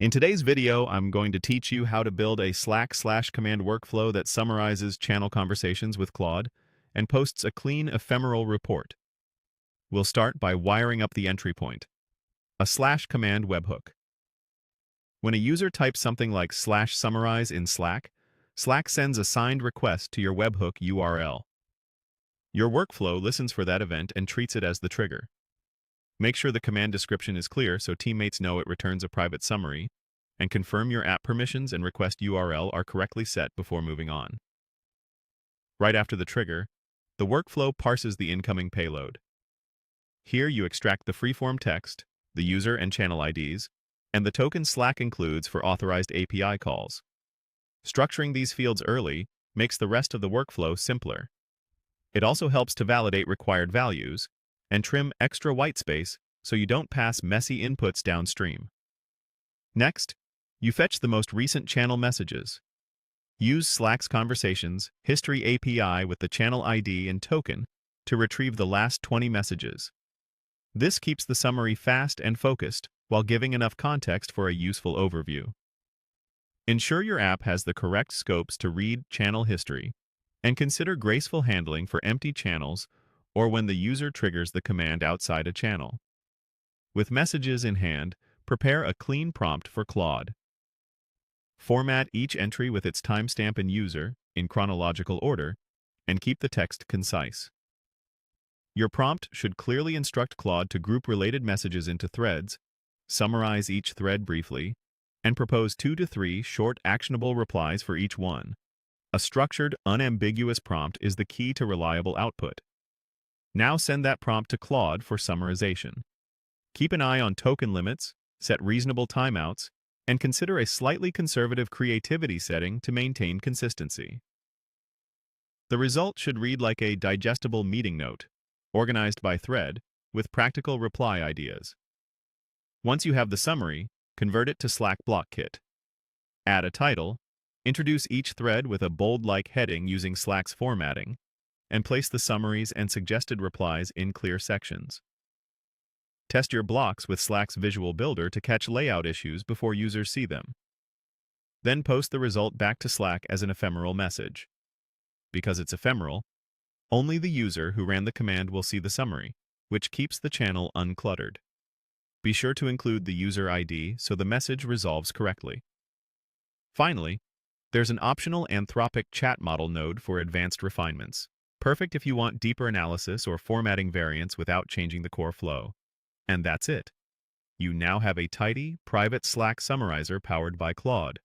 In today's video, I'm going to teach you how to build a Slack/command workflow that summarizes channel conversations with Claude and posts a clean ephemeral report. We'll start by wiring up the entry point, a /command webhook. When a user types something like /summarize in Slack, Slack sends a signed request to your webhook URL. Your workflow listens for that event and treats it as the trigger. Make sure the command description is clear so teammates know it returns a private summary, and confirm your app permissions and request URL are correctly set before moving on. Right after the trigger, the workflow parses the incoming payload. Here you extract the freeform text, the user and channel IDs, and the token Slack includes for authorized API calls. Structuring these fields early makes the rest of the workflow simpler. It also helps to validate required values and trim extra whitespace so you don't pass messy inputs downstream. Next, you fetch the most recent channel messages. Use Slack's Conversations History API with the channel ID and token to retrieve the last 20 messages. This keeps the summary fast and focused while giving enough context for a useful overview. Ensure your app has the correct scopes to read channel history, and consider graceful handling for empty channels or when the user triggers the command outside a channel. With messages in hand, prepare a clean prompt for Claude. Format each entry with its timestamp and user in chronological order, and keep the text concise. Your prompt should clearly instruct Claude to group related messages into threads, summarize each thread briefly, and propose 2 to 3 short actionable replies for each one. A structured, unambiguous prompt is the key to reliable output. Now send that prompt to Claude for summarization. Keep an eye on token limits, set reasonable timeouts, and consider a slightly conservative creativity setting to maintain consistency. The result should read like a digestible meeting note, organized by thread, with practical reply ideas. Once you have the summary, convert it to Slack Block Kit. Add a title, introduce each thread with a bold-like heading using Slack's formatting, and place the summaries and suggested replies in clear sections. Test your blocks with Slack's Visual Builder to catch layout issues before users see them. Then post the result back to Slack as an ephemeral message. Because it's ephemeral, only the user who ran the command will see the summary, which keeps the channel uncluttered. Be sure to include the user ID so the message resolves correctly. Finally, there's an optional Anthropic chat model node for advanced refinements. Perfect if you want deeper analysis or formatting variants without changing the core flow. And that's it. You now have a tidy, private Slack summarizer powered by Claude.